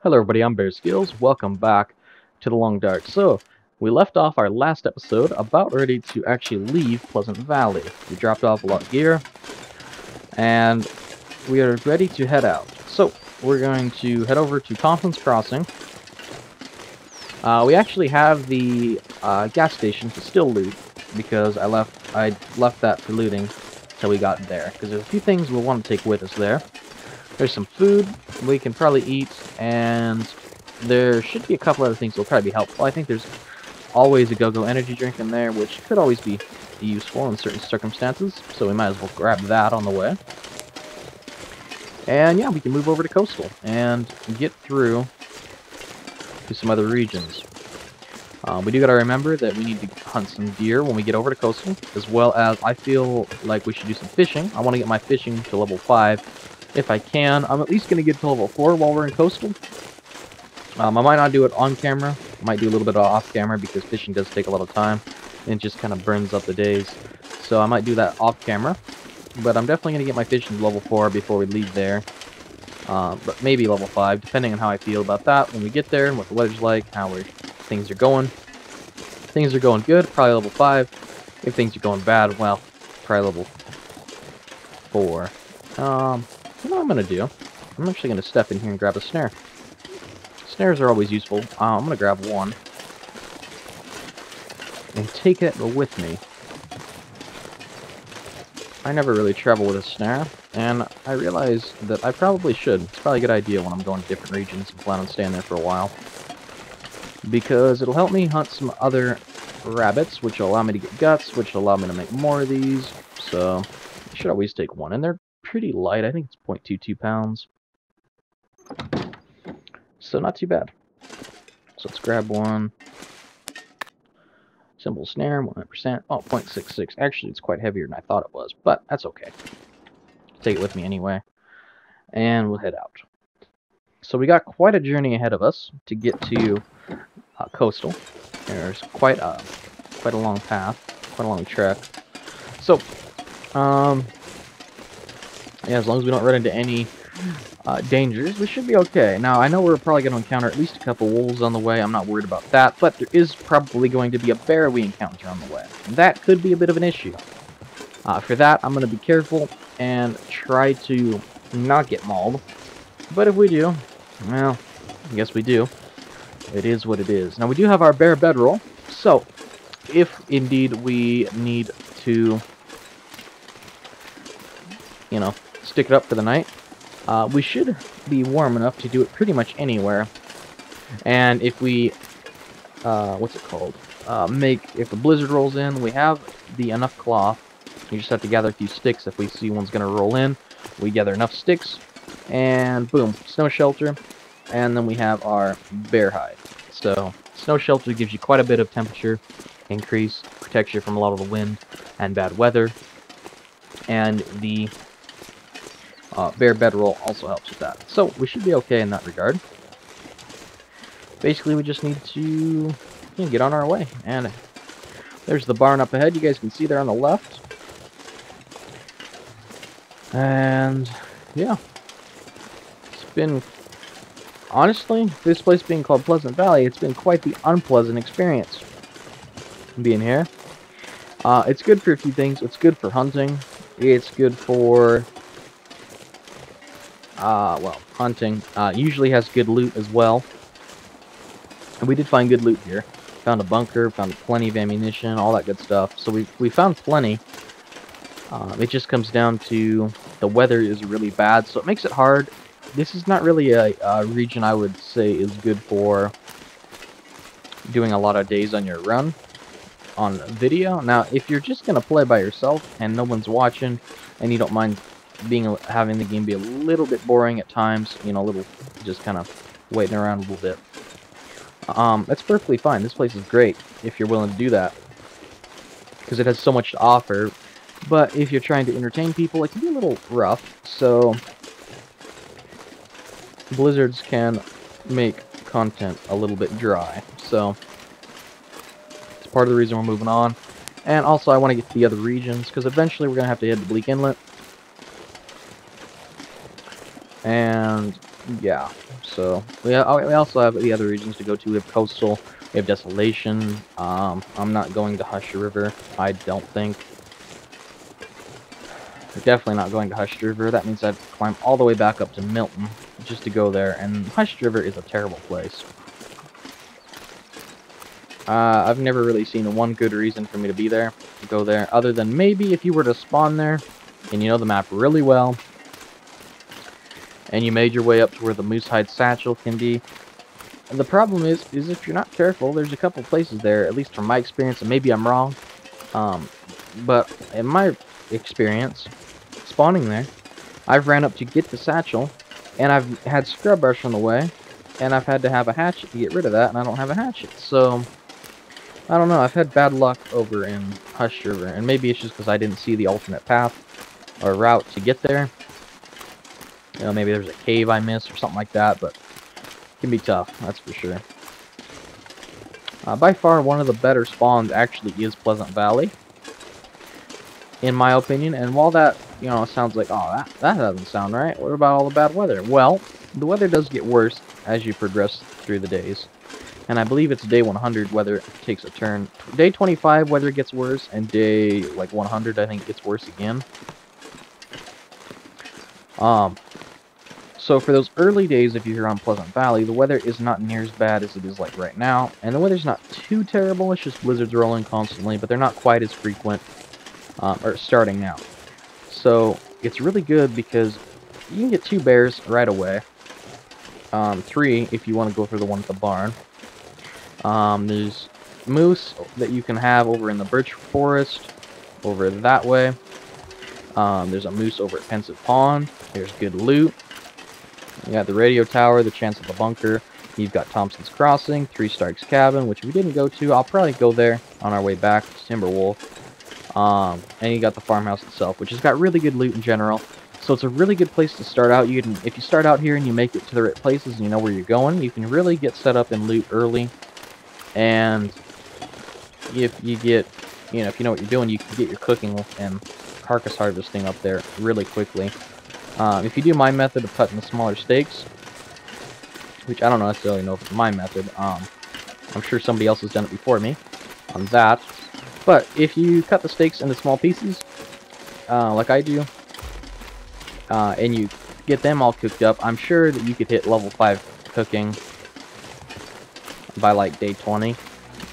Hello everybody, I'm Bear Skills. Welcome back to the Long Dark. So, we left off our last episode about ready to actually leave Pleasant Valley. We dropped off a lot of gear, and we are ready to head out. So, we're going to head over to Thompson's Crossing. We actually have the gas station to still loot, because I left that for looting until we got there. Because there's a few things we'll want to take with us there. There's some food we can probably eat, and there should be a couple other things that will probably be helpful. I think there's always a go-go energy drink in there, which could always be useful in certain circumstances, so we might as well grab that on the way. And yeah, we can move over to Coastal and get through to some other regions. We do gotta remember that we need to hunt some deer when we get over to Coastal, as well as I feel like we should do some fishing. I want to get my fishing to level 5. If I can. I'm at least going to get to level 4 while we're in Coastal. I might not do it on camera. I might do a little bit off camera because fishing does take a lot of time. And it just kind of burns up the days. So I might do that off camera. But I'm definitely going to get my fishing to level 4 before we leave there. But maybe level 5, depending on how I feel about that when we get there and what the weather's like, how things are going. If things are going good, probably level 5. If things are going bad, well, probably level 4. You know what I'm going to do? I'm actually going to step in here and grab a snare. Snares are always useful. I'm going to grab one. And take it with me. I never really travel with a snare, and I realize that I probably should. It's probably a good idea when I'm going to different regions and plan on staying there for a while. Because it'll help me hunt some other rabbits, which will allow me to get guts, which will allow me to make more of these. So, I should always take one. And they're pretty light. I think it's 0.22 pounds. So not too bad. So let's grab one. Simple snare, 100%. Oh, 0.66. Actually, it's quite heavier than I thought it was, but that's okay. Take it with me anyway. And we'll head out. So we got quite a journey ahead of us to get to Coastal. There's quite a long path, quite a long trek. So, yeah, as long as we don't run into any dangers, we should be okay. Now, I know we're probably going to encounter at least a couple wolves on the way. I'm not worried about that, but there is probably going to be a bear we encounter on the way. That could be a bit of an issue. For that, I'm going to be careful and try to not get mauled. But if we do, well, I guess we do. It is what it is. Now, we do have our bear bedroll, so if indeed we need to, you know, stick it up for the night, we should be warm enough to do it pretty much anywhere. And if we, what's it called? If the blizzard rolls in, we have enough cloth. You just have to gather a few sticks. If we see one's going to roll in, we gather enough sticks, and boom, snow shelter. And then we have our bear hide. So, snow shelter gives you quite a bit of temperature increase, protects you from a lot of the wind and bad weather. And the bear bedroll also helps with that. So, we should be okay in that regard. Basically, we just need to get on our way. And there's the barn up ahead. You guys can see there on the left. And, yeah. It's been, honestly, this place being called Pleasant Valley, it's been quite the unpleasant experience being here. It's good for a few things. It's good for hunting. It's good for well, hunting. Usually has good loot as well. And we did find good loot here. Found a bunker, found plenty of ammunition, all that good stuff. So we found plenty. It just comes down to the weather is really bad, so it makes it hard. This is not really a region I would say is good for doing a lot of days on your run on video. Now, if you're just going to play by yourself and no one's watching and you don't mind having the game be a little bit boring at times, you know, a little just kind of waiting around a little bit, that's perfectly fine. This place is great if you're willing to do that because it has so much to offer. But if you're trying to entertain people, it can be a little rough. So blizzards can make content a little bit dry. So it's part of the reason we're moving on. And also I want to get to the other regions because eventually we're going to have to head to Bleak Inlet. And yeah, so we also have the other regions to go to. We have Coastal, we have Desolation. I'm not going to Hush River, I don't think. We're definitely not going to Hush River. That means I'd climb all the way back up to Milton just to go there, and Hush River is a terrible place. I've never really seen one good reason for me to be there, to go there, other than maybe if you were to spawn there, and you know the map really well, and you made your way up to where the Moosehide Satchel can be. And the problem is if you're not careful, there's a couple places there, at least from my experience, and maybe I'm wrong, but in my experience, spawning there, I've ran up to get the satchel, and I've had scrub brush on the way, and I've had to have a hatchet to get rid of that, and I don't have a hatchet, so I don't know, I've had bad luck over in Hush River, and maybe it's just because I didn't see the alternate path or route to get there. You know, maybe there's a cave I missed or something like that, but it can be tough, that's for sure. By far, one of the better spawns actually is Pleasant Valley, in my opinion, and while that, you know, sounds like, oh, that doesn't sound right, what about all the bad weather? Well, the weather does get worse as you progress through the days. And I believe it's day 100 weather takes a turn. Day 25 weather gets worse, and day like 100 I think gets worse again. So for those early days, if you're here on Pleasant Valley, the weather is not near as bad as it is like right now, and the weather's not too terrible. It's just blizzards rolling constantly, but they're not quite as frequent, or starting now. So it's really good because you can get 2 bears right away. 3 if you want to go for the one at the barn. There's moose that you can have over in the birch forest, over that way. There's a moose over at Pensive Pond. There's good loot. You got the radio tower, the chance of the bunker. You've got Thompson's Crossing, 3 Stark's Cabin, which we didn't go to. I'll probably go there on our way back to Timberwolf. And you got the farmhouse itself, which has got really good loot in general. So it's a really good place to start out. You can, if you start out here and you make it to the right places and you know where you're going, you can really get set up and loot early. And if you get, you know, if you know what you're doing, you can get your cooking and carcass harvesting up there really quickly. If you do my method of cutting the smaller steaks, which I don't necessarily know if it's my method, I'm sure somebody else has done it before me on that. But if you cut the steaks into small pieces, like I do, and you get them all cooked up, I'm sure that you could hit level 5 cooking by like day 20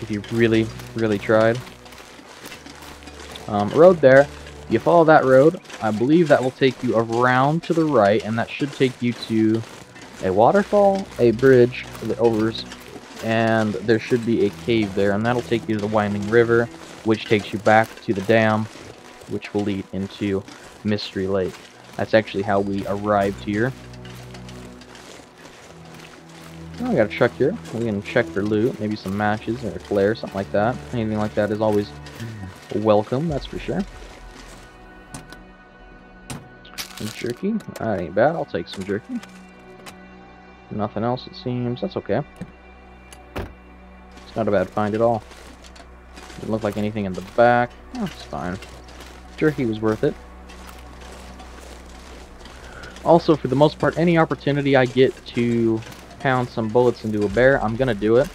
if you really, really tried. Road there. You follow that road, I believe that will take you around to the right, and that should take you to a waterfall, a bridge that overs, and there should be a cave there, and that'll take you to the winding river, which takes you back to the dam, which will lead into Mystery Lake. That's actually how we arrived here. Oh, I got a truck here. We can check for loot, maybe some matches or a flare, something like that. Anything like that is always welcome, that's for sure. Some jerky. That ain't bad. I'll take some jerky. Nothing else, it seems. That's okay. It's not a bad find at all. Doesn't look like anything in the back. That's fine. Jerky was worth it. Also, for the most part, any opportunity I get to pound some bullets into a bear, I'm gonna do it.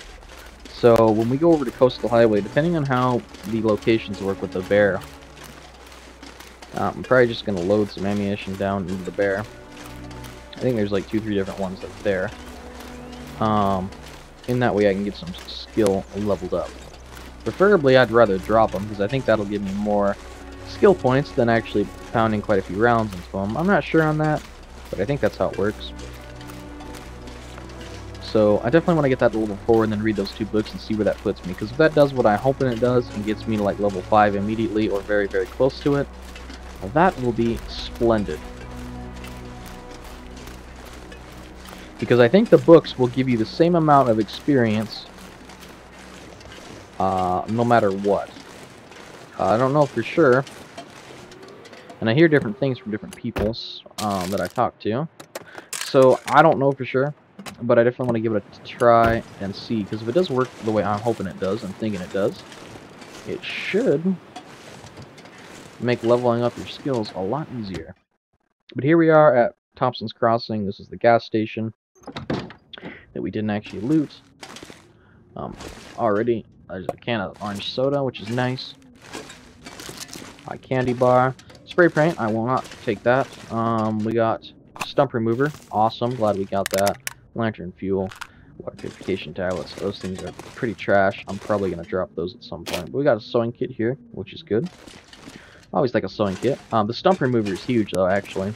So when we go over to Coastal Highway, depending on how the locations work with the bear, I'm probably just going to load some ammunition down into the bear. I think there's like 2-3 different ones that are there. In that way I can get some skill leveled up. Preferably I'd rather drop them, because I think that'll give me more skill points than actually pounding quite a few rounds into them. I'm not sure on that, but I think that's how it works. So I definitely want to get that to level 4 and then read those 2 books and see where that puts me, because if that does what I'm hoping it does and gets me to like level 5 immediately or very, very close to it, well, that will be splendid. Because I think the books will give you the same amount of experience no matter what. I don't know for sure. And I hear different things from different people that I talk to. So I don't know for sure. But I definitely want to give it a try and see. Because if it does work the way I'm hoping it does, I'm thinking it does, it should make leveling up your skills a lot easier. But here we are at Thompson's Crossing. This is the gas station that we didn't actually loot. Already, there's a can of orange soda, which is nice. A candy bar. Spray paint, I will not take that. We got stump remover. Awesome, glad we got that. Lantern fuel. Water purification tablets. Those things are pretty trash. I'm probably going to drop those at some point. But we got a sewing kit here, which is good. I always like a sewing kit. The stump remover is huge, though, actually.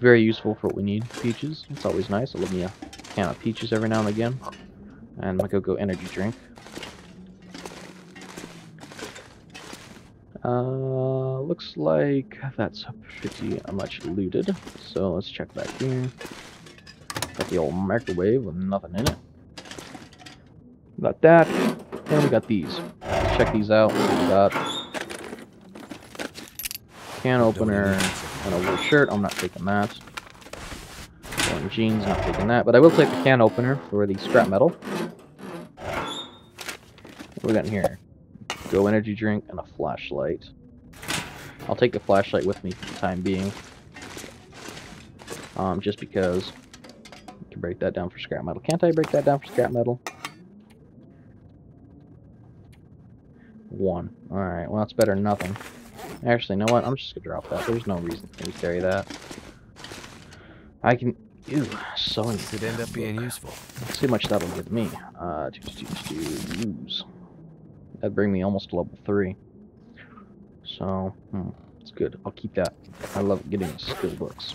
Very useful for what we need. Peaches. It's always nice. I love me a can of peaches every now and again. And my go-go energy drink. Looks like that's pretty much looted. So let's check back here. Got the old microwave with nothing in it. Got that. And we got these. Let's check these out. We got can opener and a wool shirt. I'm not taking that. And jeans, not taking that. But I will take the can opener for the scrap metal. What we got in here? Go energy drink and a flashlight. I'll take the flashlight with me for the time being. Just because I can break that down for scrap metal. Can't I break that down for scrap metal? 1. Alright, well that's better than nothing. Actually, you know what? I'm just gonna drop that. There's no reason for me to carry that. I can... Ew, sewing could end up being useful. Let's see how much that'll give me. Use. That'd bring me almost to level 3. So, it's good. I'll keep that. I love getting skill books.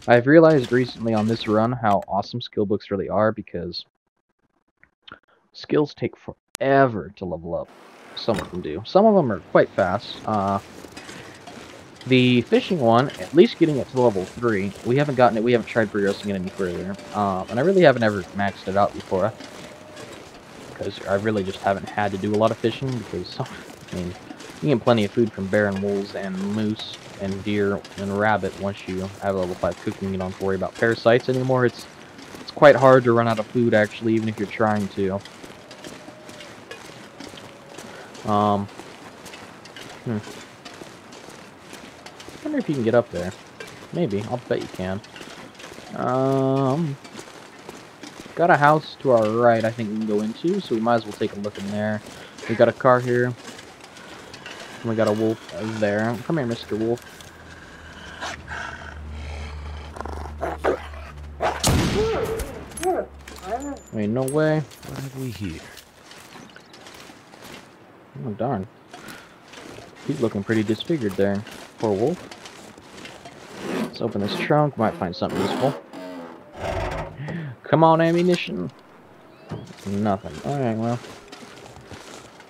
I've realized recently on this run how awesome skill books really are, because skills take forever to level up. Some of them do. Some of them are quite fast. The fishing one, at least getting it to level 3, we haven't gotten it, we haven't tried progressing it any further. And I really haven't ever maxed it out before. Because I really just haven't had to do a lot of fishing, because, I mean, you get plenty of food from bear and wolves and moose and deer and rabbit once you have a level 5 cooking. You don't have to worry about parasites anymore. It's quite hard to run out of food, actually, even if you're trying to. I wonder if you can get up there. Maybe. I'll bet you can. Got a house to our right I think we can go into, so we might as well take a look in there. We got a car here. And we got a wolf there. Come here, Mr. Wolf. Ain't no way. What have we here? Oh, darn. He's looking pretty disfigured there. Poor wolf. Let's open this trunk. Might find something useful. Come on, ammunition. Nothing. Alright, well.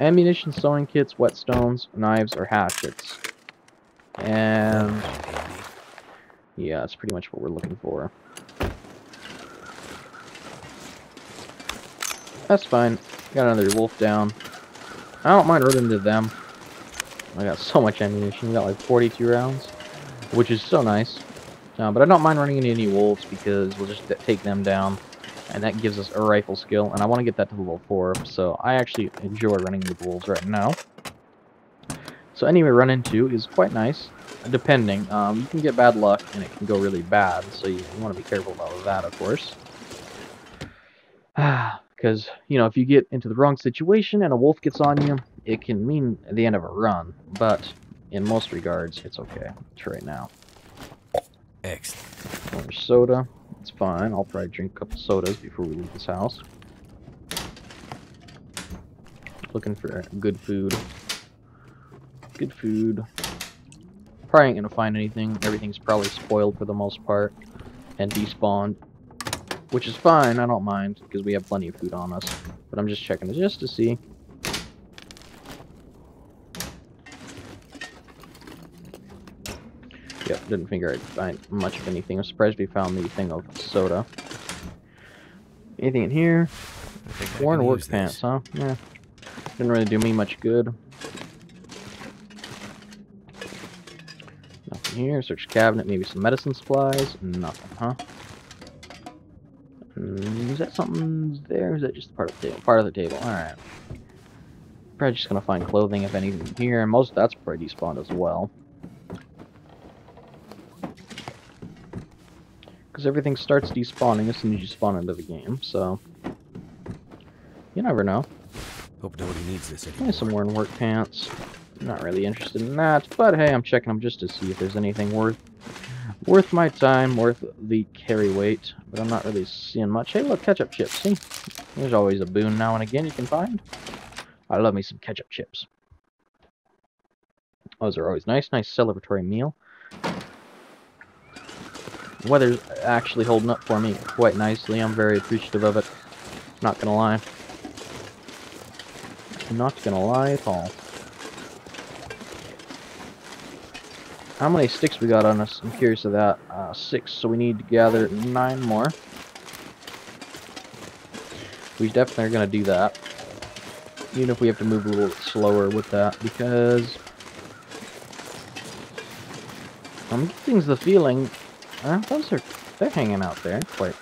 Ammunition, sewing kits, whetstones, knives, or hatchets. And yeah, that's pretty much what we're looking for. That's fine. Got another wolf down. I don't mind running into them. I got so much ammunition. We got like 42 rounds, which is so nice. But I don't mind running into any wolves because we'll just take them down, and that gives us a rifle skill. And I want to get that to level 4, so I actually enjoy running with wolves right now. So any we run into is quite nice, depending. You can get bad luck, and it can go really bad, so you want to be careful about that, of course. Because, you know, if you get into the wrong situation and a wolf gets on you, it can mean the end of a run. But in most regards, it's okay. It's right now. Excellent. More soda. It's fine. I'll probably drink a couple sodas before we leave this house. Looking for good food. Good food. Probably ain't gonna find anything. Everything's probably spoiled for the most part. And despawned. Which is fine, I don't mind, because we have plenty of food on us. But I'm just checking it just to see. Yep, didn't figure I'd find much of anything. I'm surprised we found the thing of soda. Anything in here? Worn work pants, huh? Yeah. Didn't really do me much good. Nothing here. Search cabinet, maybe some medicine supplies. Nothing, huh? Is that something there? Or is that just part of the table? Part of the table. Alright. Probably just gonna find clothing, if anything, here. Most of that's probably despawned as well. because everything starts despawning as soon as you spawn into the game, so you never know. Hope nobody needs this anymore. Nice, I'm wearing work pants. Not really interested in that, but hey, I'm checking them just to see if there's anything worth my time, worth the carry weight, but I'm not really seeing much. Hey, look, ketchup chips, see? There's always a boon now and again you can find. I love me some ketchup chips. Those are always nice celebratory meal. The weather's actually holding up for me quite nicely. I'm very appreciative of it. Not gonna lie. Not gonna lie at all. How many sticks we got on us? I'm curious of that. 6, so we need to gather 9 more. We definitely are going to do that. Even if we have to move a little slower with that, because I'm getting the feeling they're hanging out there quite.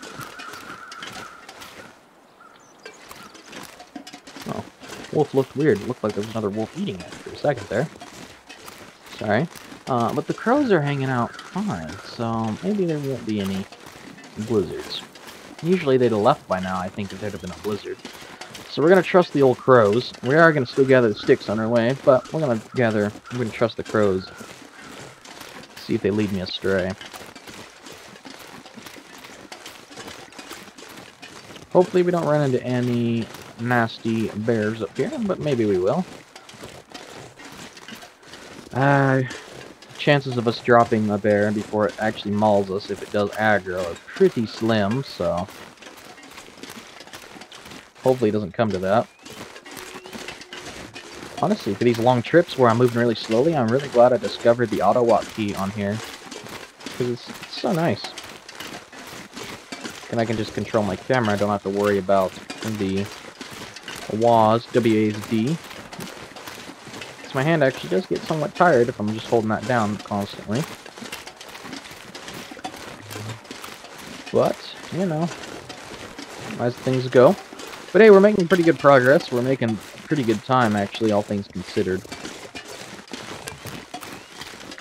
Oh, wolf looked weird. It looked like there was another wolf eating it for a second there. Sorry. But the crows are hanging out fine, so maybe there won't be any blizzards. Usually they'd have left by now, I think, if there'd have been a blizzard. So we're going to trust the old crows. We are going to still gather the sticks on our way, but we're going to trust the crows. See if they lead me astray. Hopefully we don't run into any nasty bears up here, but maybe we will. Chances of us dropping a bear before it actually mauls us, if it does aggro, are pretty slim, so hopefully it doesn't come to that. Honestly, for these long trips where I'm moving really slowly, I'm really glad I discovered the auto walk key on here, because it's so nice. And I can just control my camera. I don't have to worry about the WASD, W-A-S-D. My hand actually does get somewhat tired if I'm just holding that down constantly. But, you know, as things go. But hey, we're making pretty good progress. We're making pretty good time, actually, all things considered.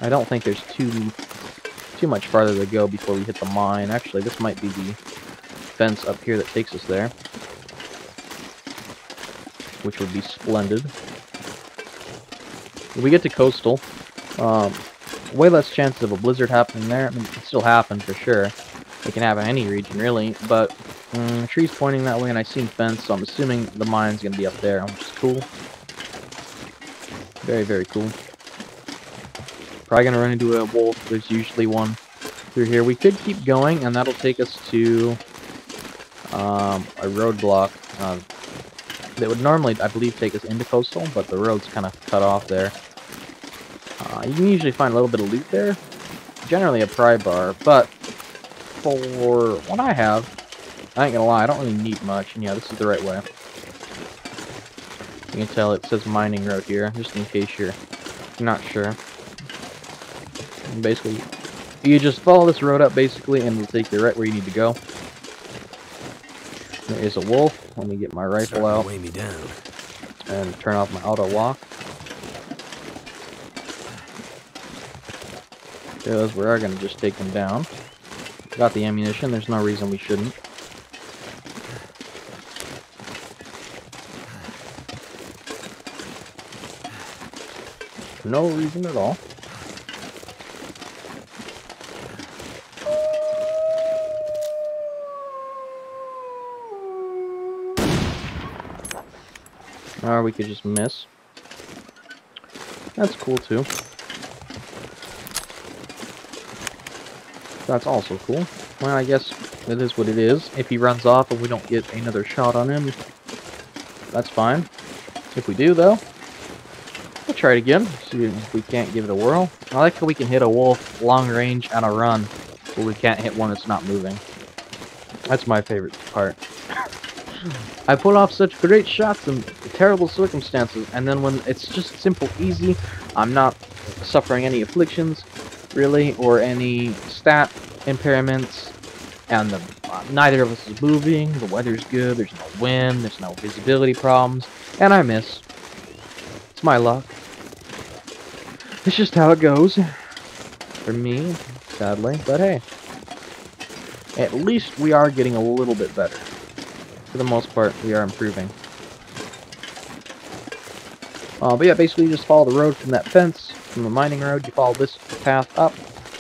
I don't think there's too much farther to go before we hit the mine. Actually, this might be the fence up here that takes us there, which would be splendid. If we get to coastal, way less chances of a blizzard happening there. I mean, it can still happen for sure. It can happen in any region, really. But the tree's pointing that way, and I seen fence, so I'm assuming the mine's going to be up there, which is cool. Very, very cool. Probably going to run into a wolf. There's usually one through here. We could keep going, and that'll take us to a roadblock. That would normally, I believe, take us into coastal, but the road's kind of cut off there. You can usually find a little bit of loot there. Generally a pry bar, but for what I have, I ain't gonna lie, I don't really need much. And yeah, this is the right way. You can tell it says mining road here, just in case you're not sure. And basically, you just follow this road up, basically, and it'll take you right where you need to go. There is a wolf. Let me get my rifle out weigh me down and turn off my auto walk. Because we are going to just take them down. Got the ammunition. There's no reason we shouldn't. No reason at all. Or we could just miss. That's cool too. That's also cool. Well, I guess it is what it is. If he runs off and we don't get another shot on him, that's fine. If we do, though, we'll try it again. See if we can't give it a whirl. I like how we can hit a wolf long range and a run, but we can't hit one that's not moving. That's my favorite part. I pull off such great shots in terrible circumstances, and then when it's just simple, easy, I'm not suffering any afflictions, really, or any stat impairments, and neither of us is moving, the weather's good, there's no wind, there's no visibility problems, and I miss. It's my luck. It's just how it goes. For me, sadly, but hey. at least we are getting a little bit better. For the most part, we are improving. But yeah, basically you just follow the road from that fence, from the mining road. You follow this path up,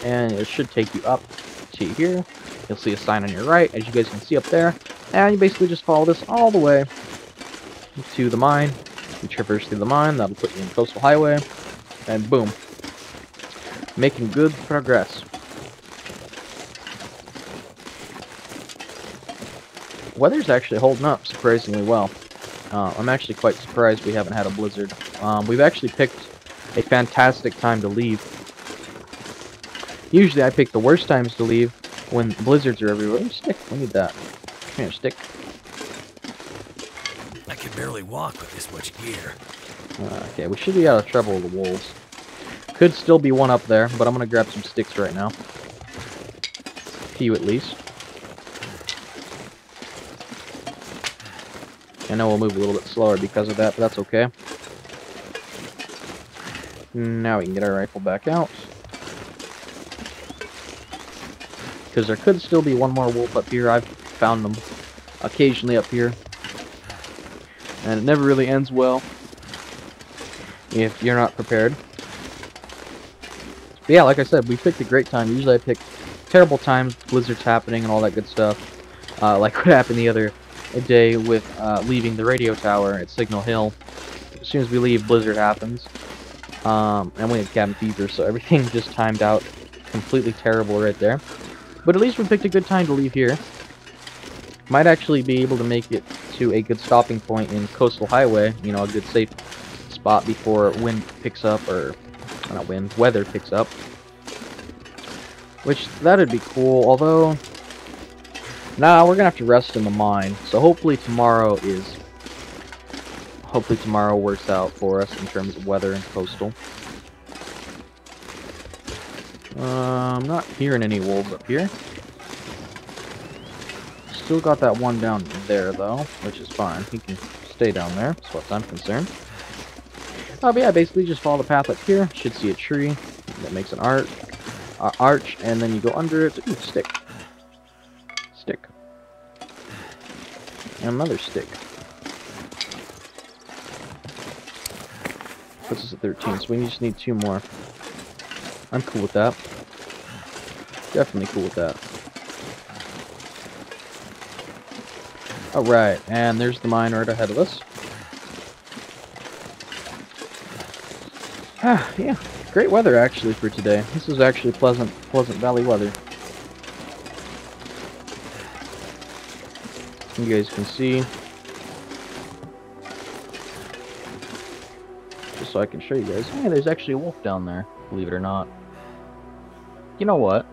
and it should take you up to here. You'll see a sign on your right, as you guys can see up there. And you basically just follow this all the way to the mine. You traverse through the mine, that'll put you in Coastal Highway, and boom. Making good progress. Weather's actually holding up surprisingly well. I'm actually quite surprised we haven't had a blizzard. We've actually picked a fantastic time to leave. Usually I pick the worst times to leave when blizzards are everywhere. Stick, we need that. Come here, stick. I can barely walk with this much gear. Okay, we should be out of trouble with the wolves. Could still be one up there, but I'm gonna grab some sticks right now. A few at least. I know we'll move a little bit slower because of that, but that's okay. Now we can get our rifle back out. Because there could still be one more wolf up here. I've found them occasionally up here. And it never really ends well if you're not prepared. But yeah, like I said, we picked a great time. Usually I pick terrible times, blizzards happening and all that good stuff. Like what happened the other day with leaving the radio tower at Signal Hill. As soon as we leave, blizzard happens. And we had cabin fever, so everything just timed out completely terrible right there. But at least we picked a good time to leave here. Might actually be able to make it to a good stopping point in Coastal Highway, you know, a good safe spot before wind picks up, or not wind, weather picks up. Which, that'd be cool, although nah, we're gonna have to rest in the mine. So hopefully tomorrow works out for us in terms of weather and coastal. I'm not hearing any wolves up here. Still got that one down there though, which is fine. He can stay down there, as far as I'm concerned. But yeah, basically just follow the path up here. Should see a tree that makes an arch, and then you go under it. Ooh, stick. Stick. And another stick. Puts us at 13, so we just need 2 more. I'm cool with that. Definitely cool with that. Alright, and there's the mine right ahead of us. Yeah, great weather actually for today. This is actually Pleasant Valley weather. You guys can see. Just so I can show you guys. Hey, there's actually a wolf down there, believe it or not. You know what?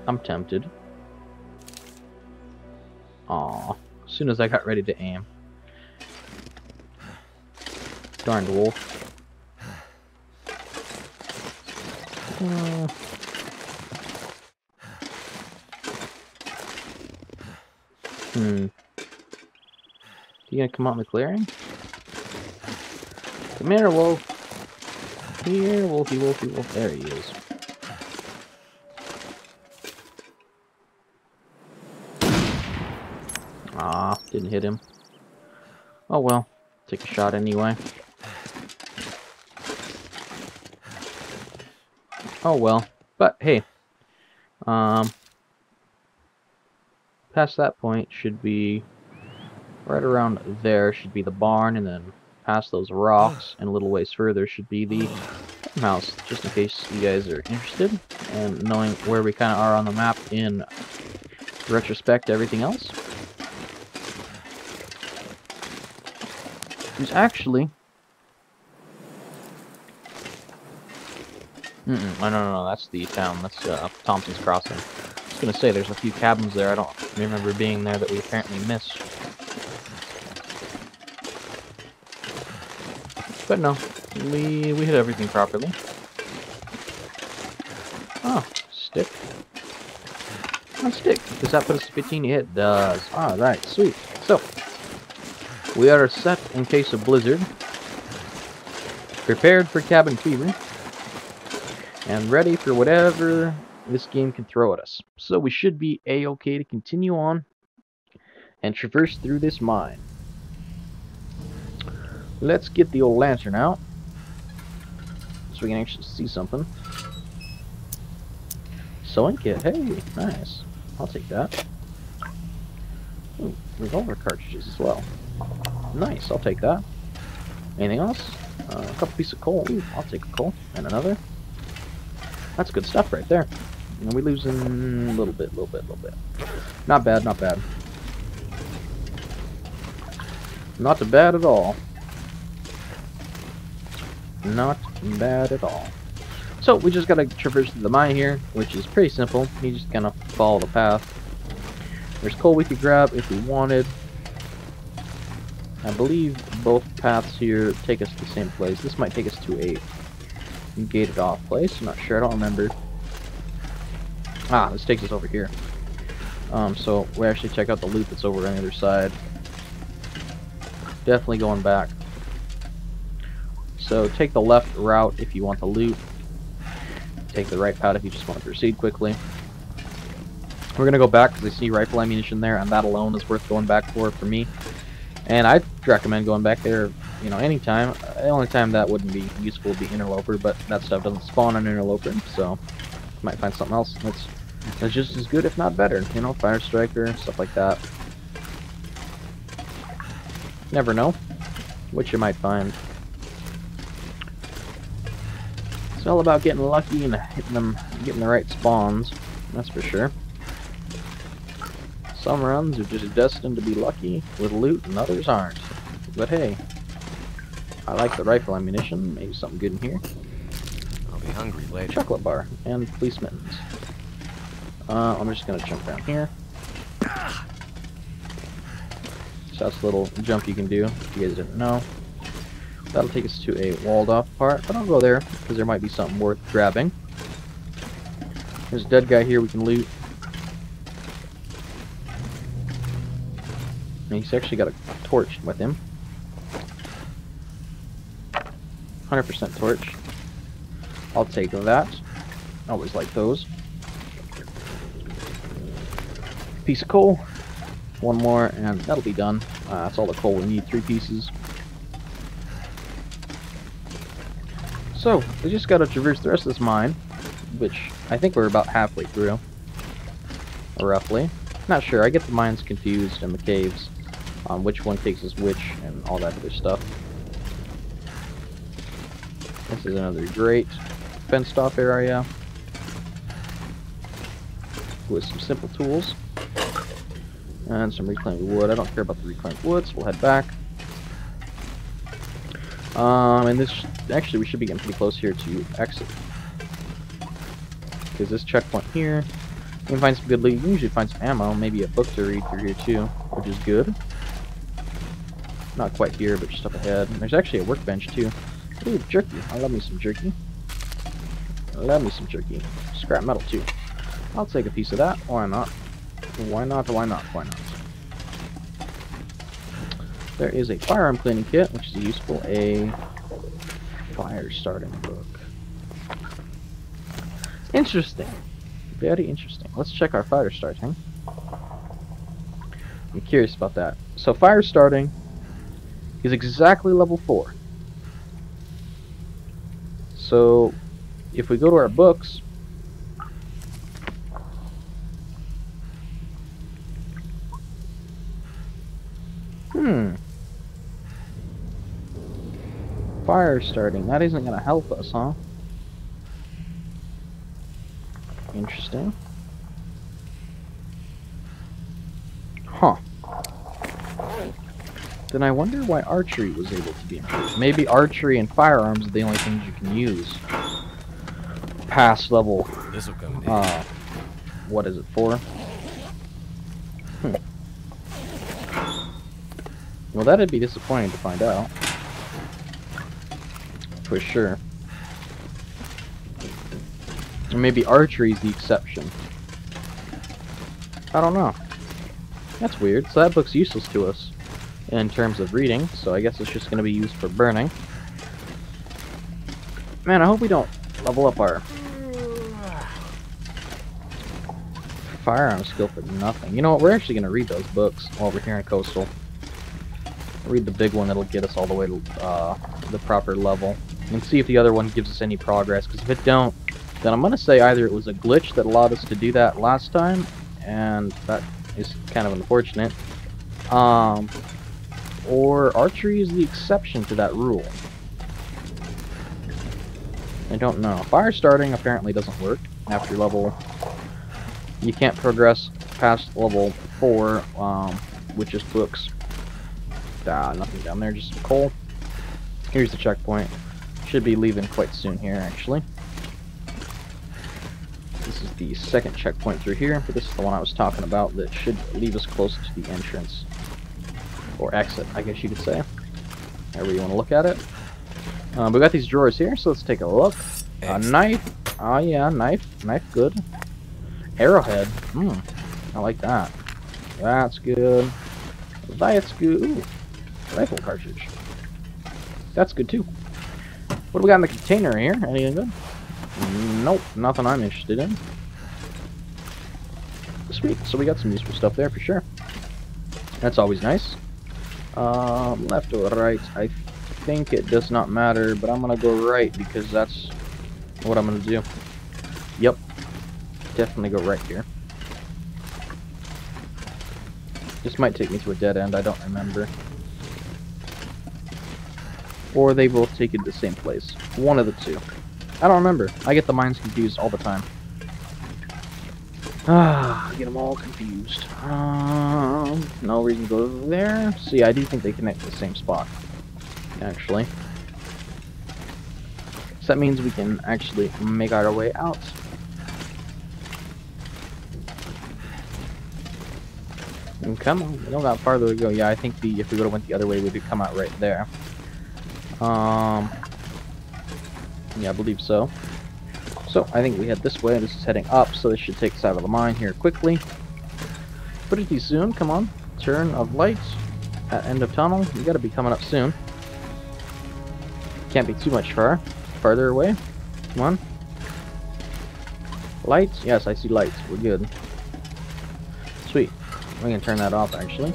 I'm tempted. Aw, as soon as I got ready to aim. Darned wolf. You gonna come out in the clearing? Come here, wolf. Here, wolfie, wolfie, wolf. There he is. Ah, didn't hit him. Oh well, take a shot anyway. Oh well, but hey, past that point should be right around there. Should be the barn, and then past those rocks and a little ways further should be the farmhouse. Just in case you guys are interested and knowing where we kind of are on the map in retrospect to everything else. There's actually... No, that's the town. That's Thompson's Crossing. I was gonna say, there's a few cabins there. I don't remember being there that we apparently missed. But no, we hit everything properly. Oh, stick. On stick. Does that put us to 15? It does. Alright, sweet. So, we are set in case of blizzard, prepared for cabin fever, and ready for whatever this game can throw at us. So we should be a-okay to continue on and traverse through this mine. Let's get the old lantern out so we can actually see something. Sewing kit, hey, nice. I'll take that. Ooh, revolver cartridges as well. Nice, I'll take that. Anything else? A couple pieces of coal. Ooh, I'll take a coal. And another. That's good stuff right there. And we're losing a little bit. Not bad, not bad. Not bad at all. Not bad at all. So, we just gotta traverse through the mine here, which is pretty simple. You just kind of follow the path. There's coal we could grab if we wanted. I believe both paths here take us to the same place. This might take us to a gated off place. I'm not sure, I don't remember. Ah, this takes us over here. So we actually check out the loot that's over on the other side. Definitely going back. So take the left route if you want the loot. Take the right path if you just want to proceed quickly. We're gonna go back because I see rifle ammunition there, and that alone is worth going back for me. And I'd recommend going back there, you know, anytime. The only time that wouldn't be useful would be Interloper, but that stuff doesn't spawn on Interloper, so you might find something else that's just as good, if not better. You know, Fire Striker, stuff like that. Never know what you might find. It's all about getting lucky and getting the right spawns, that's for sure. Some runs are just destined to be lucky with loot and others aren't. But hey, I like the rifle ammunition. Maybe something good in here. I'll be hungry later. Chocolate bar and police mittens. I'm just gonna jump down here. So that's a little jump you can do if you guys didn't know. That'll take us to a walled off part, but I'll go there because there might be something worth grabbing. There's a dead guy here we can loot. And he's actually got a torch with him. 100% torch. I'll take that. Always like those. Piece of coal. One more, and that'll be done. That's all the coal we need. 3 pieces. So, we just gotta traverse the rest of this mine, which I think we're about halfway through. Roughly. Not sure. I get the mines confused and the caves. Which one takes us which, and all that other stuff. This is another great fenced off area with some simple tools and some reclaimed wood. I don't care about the reclaimed wood, so we'll head back. And this actually we should be getting pretty close here to exit, because this checkpoint here, you can find some good loot. You can usually find some ammo, maybe a book to read through here too, which is good. Not quite here, but just up ahead. And there's actually a workbench too. Ooh, jerky. I love me some jerky. I love me some jerky. Scrap metal too. I'll take a piece of that. Why not? Why not? Why not? Why not? There is a firearm cleaning kit, which is useful. A fire starting book. Interesting. Very interesting. Let's check our fire starting. I'm curious about that. So fire starting is exactly level 4. So if we go to our books, fire starting, that isn't gonna help us, huh? Interesting. Huh. Then I wonder why archery was able to be improved. Maybe archery and firearms are the only things you can use past level. This will come in handy. What is it for? Well, that'd be disappointing to find out. For sure. Or maybe archery is the exception. I don't know. That's weird. So that book's useless to us in terms of reading, so I guess it's just going to be used for burning. Man, I hope we don't level up our firearm skill for nothing. You know what? We're actually going to read those books while we're here in Coastal. Read the big one that'll get us all the way to the proper level. And see if the other one gives us any progress. Because if it don't, then I'm going to say either it was a glitch that allowed us to do that last time, and that is kind of unfortunate. Or archery is the exception to that rule. I don't know. Fire starting apparently doesn't work after level. You can't progress past level 4, with just books. Nothing down there, just some coal. Here's the checkpoint. Should be leaving quite soon here, actually. This is the second checkpoint through here, but this is the one I was talking about that should leave us close to the entrance. Or exit, I guess you could say. However you want to look at it. We got these drawers here, so let's take a look. A knife. Oh yeah, knife. Knife, good. Arrowhead. I like that. That's good. That's good. Ooh, rifle cartridge. That's good too. What do we got in the container here? Anything good? Nope, nothing I'm interested in. Sweet, so we got some useful stuff there for sure. That's always nice. Left or right? I think it does not matter, but I'm gonna go right because that's what I'm gonna do. Yep, definitely go right here. This might take me to a dead end, I don't remember. Or they both take you to the same place. One of the two. I don't remember. I get the minds confused all the time. I get them all confused. No reason to go there. See, I do think they connect to the same spot, actually. So that means we can actually make our way out. And come on, we don't got farther to go. Yeah, I think if we would have went the other way, we could come out right there. Yeah, I believe so. So, I think we head this way. This is heading up, so this should take us out of the mine here quickly. Pretty soon, come on. Turn of lights at end of tunnel. You gotta be coming up soon. Can't be too much farther away. Come on. Lights? Yes, I see lights. We're good. Sweet. We can turn that off, actually.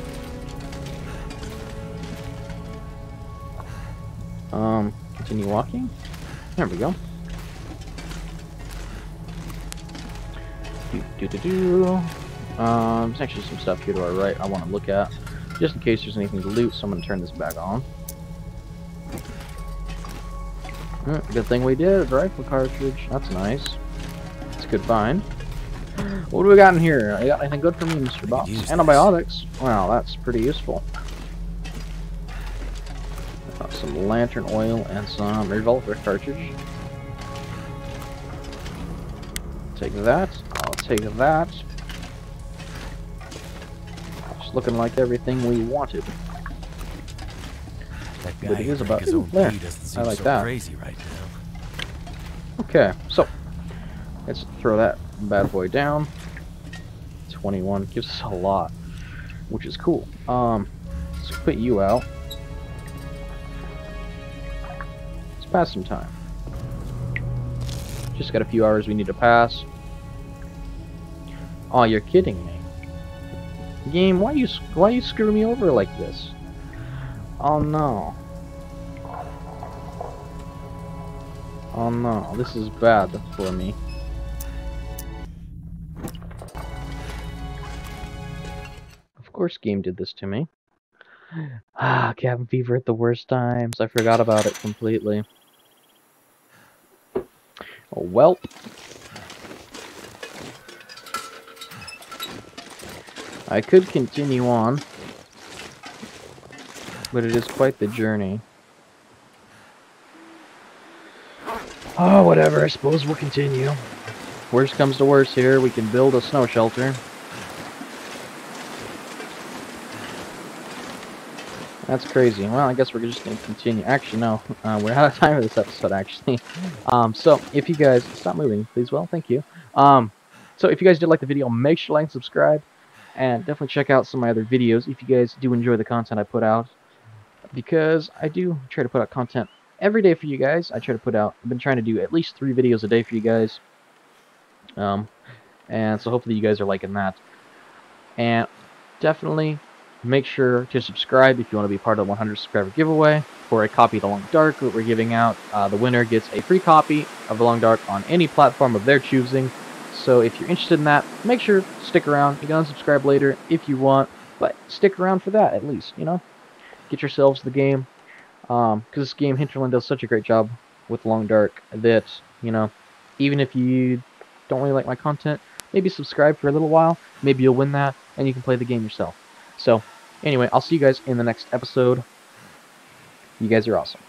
Continue walking. There we go. There's actually some stuff here to our right I want to look at, just in case there's anything to loot, so I'm going to turn this back on. Good thing we did. Rifle cartridge. That's nice. It's a good find. What do we got in here? You got anything good for me, Mr. Boss? Antibiotics. Wow, that's pretty useful. Some lantern oil and some revolver cartridge. Take that. I'll take that. It's looking like everything we wanted. That guy but it is about his own there. doesn't seem I like so that. crazy right now. Okay, so let's throw that bad boy down. 21 gives us a lot, which is cool. Let's put you out. Let's pass some time. Just got a few hours we need to pass. Oh, you're kidding me. Game, why you screw me over like this? Oh no. Oh no, this is bad for me. Of course game did this to me. Cabin fever at the worst times. I forgot about it completely. Oh, well. I could continue on, but it is quite the journey. Oh, whatever, I suppose we'll continue. Worst comes to worst here, we can build a snow shelter. That's crazy. Well, I guess we're just going to continue. Actually, no. We're out of time for this episode, actually. So, if you guys... Stop moving, please. Well, thank you. So, if you guys did like the video, make sure to like and subscribe. And definitely check out some of my other videos if you guys do enjoy the content I put out. Because I do try to put out content every day for you guys. I've been trying to do at least 3 videos a day for you guys. And And so hopefully you guys are liking that. And definitely make sure to subscribe if you want to be part of the 100 subscriber giveaway for a copy of The Long Dark that we're giving out. The winner gets a free copy of The Long Dark on any platform of their choosing. So if you're interested in that, make sure to stick around. You can unsubscribe later if you want, but stick around for that at least, you know? Get yourselves the game. Because this game, Hinterland, does such a great job with Long Dark that, you know, even if you don't really like my content, maybe subscribe for a little while. Maybe you'll win that, and you can play the game yourself. So, anyway, I'll see you guys in the next episode. You guys are awesome.